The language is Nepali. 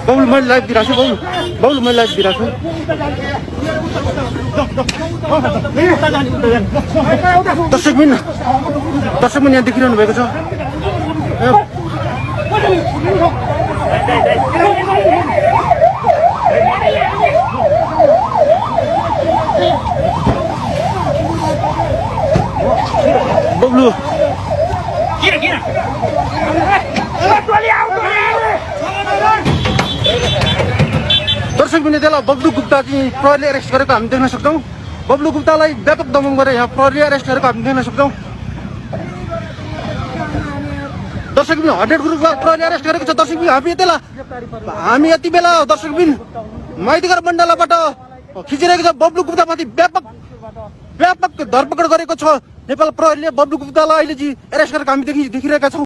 Bawal man live diraso, bawal man live diraso. दर्शक यहाँ देखिरहनु भएको छ। बब्लु दर्शक बिन त्यसलाई बब्लु गुप्ता चाहिँ प्रहरीले एरेस्ट गरेको हामी देख्न सक्छौँ। बब्लु गुप्तालाई व्यापक दमन गरेर यहाँ प्रहरीले एरेस्ट गरेको हामी देख्न सक्छौँ। दर्शक बिन 100 ग्रुपमा प्रहरीले एरेस्ट गरेको छ। दर्शक बिन हामी यति बेला दर्शक बिन माइतीघर मण्डलबाट खिचिरहेको छ। बब्लु गुप्तामाथि व्यापक धरपकड गरेको छ नेपाल प्रहरीले। बब्लु गुप्तालाई अहिले चाहिँ एरेस्ट गरेको हामी देखिरहेका छौँ।